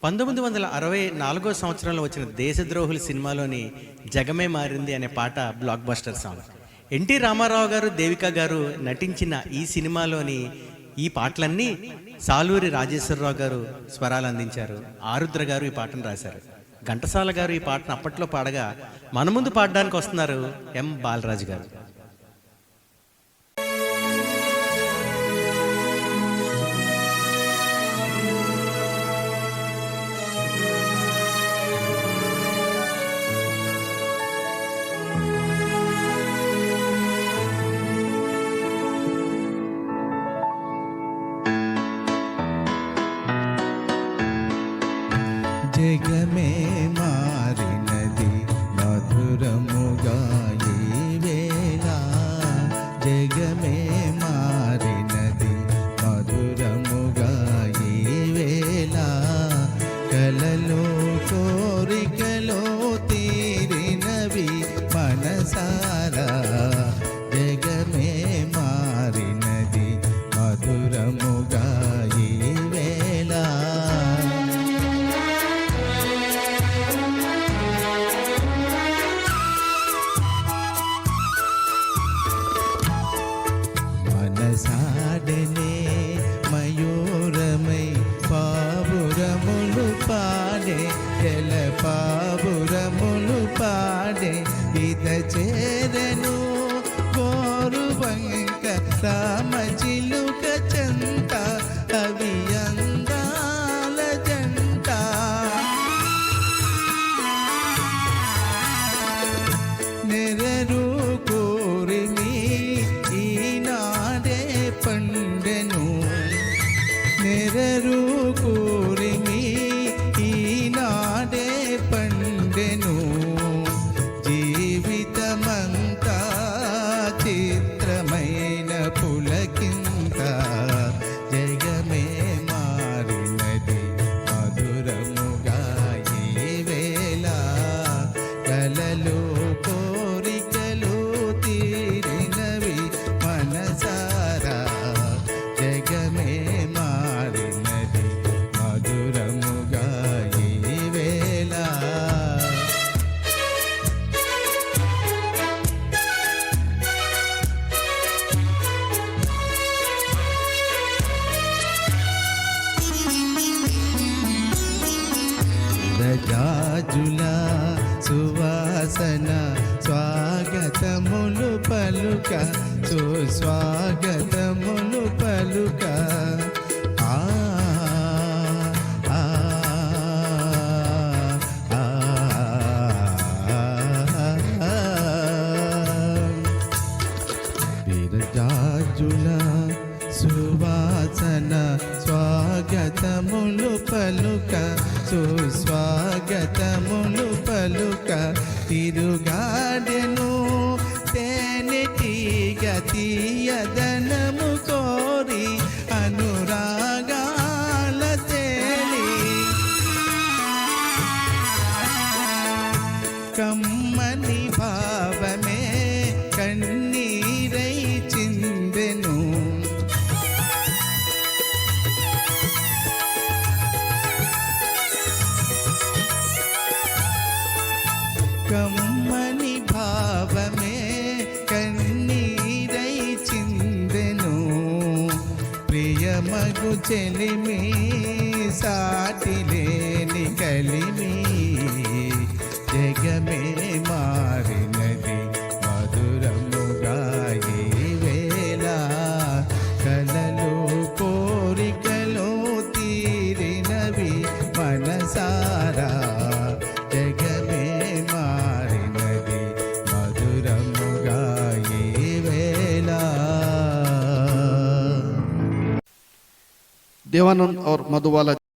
1964 సంవత్సరంలో వచ్చిన దేశద్రోహుల సినిమాలోని జగమే మారింది అనే పాట blockbuster song. N T Rama Rao గారు, దేవిక గారు నటించిన ఈ సినిమాలోని ఈ పాటలన్నీ సాలూరి రాజేశ్వరరావు గారు స్వరాలు అందించారు. ఆరుద్ర గారు ఈ పాటను రాశారు. ఘంటసాల గారు ఈ పాటను అప్పట్లో పాడగా మన ముందు పాడడానికి వస్తున్నారు ఎం బాలరాజు గారు. జగమే మారినది మధురముగా ఈ వేళ, జగమే మారినది మధురముగా ఈ వేళ, కలలో కోరికలో తీరినవి మనసారా, జగమే మారినది మధురముగా ఈ వేళ. సాడనే మయూరమై పావురములు పాడే, జల పావురములు పాడే, ఇద చేరను గోరువంక రామ చిలుక చంత, అవి అందాల జంట. నెరరు కోరిని పండెను, నెరరు కోరిమి ఈనాడే పండెను, జీవితమంతా చిత్రమైన పులకింత, జగమే మారినది మధురముగా ఈ వేళ, కలలు కోరికలు తీరినవి మనసారా, జగమే మారినది మధురముగా ఈ వేళ. రజాజుల సువాసన స్వాగతములు పలుక, సుస్వాగతములు పలుక, ఆ విరజాజుల సువాసన స్వాగతములు పలుక, సుస్వాగతములు పలుక, తిరుగాడెను తేనెటీగ తీయదనము కోరి, అనురాగాల తేలి, కమ్మని భావమే కన్నీరై చిందెను, కమ్మని భావమే కన్నీరై చిందెను, ప్రియమగు చెలిమి సాటిలేని కలిమి, జగమే మారినది మధురముగా ఈ వేళ, కలలో కోరికలో తీరినవి మనసారా, జగమే మారినది మధురముగా ఈ వేళ. देवानंद और मधुबाला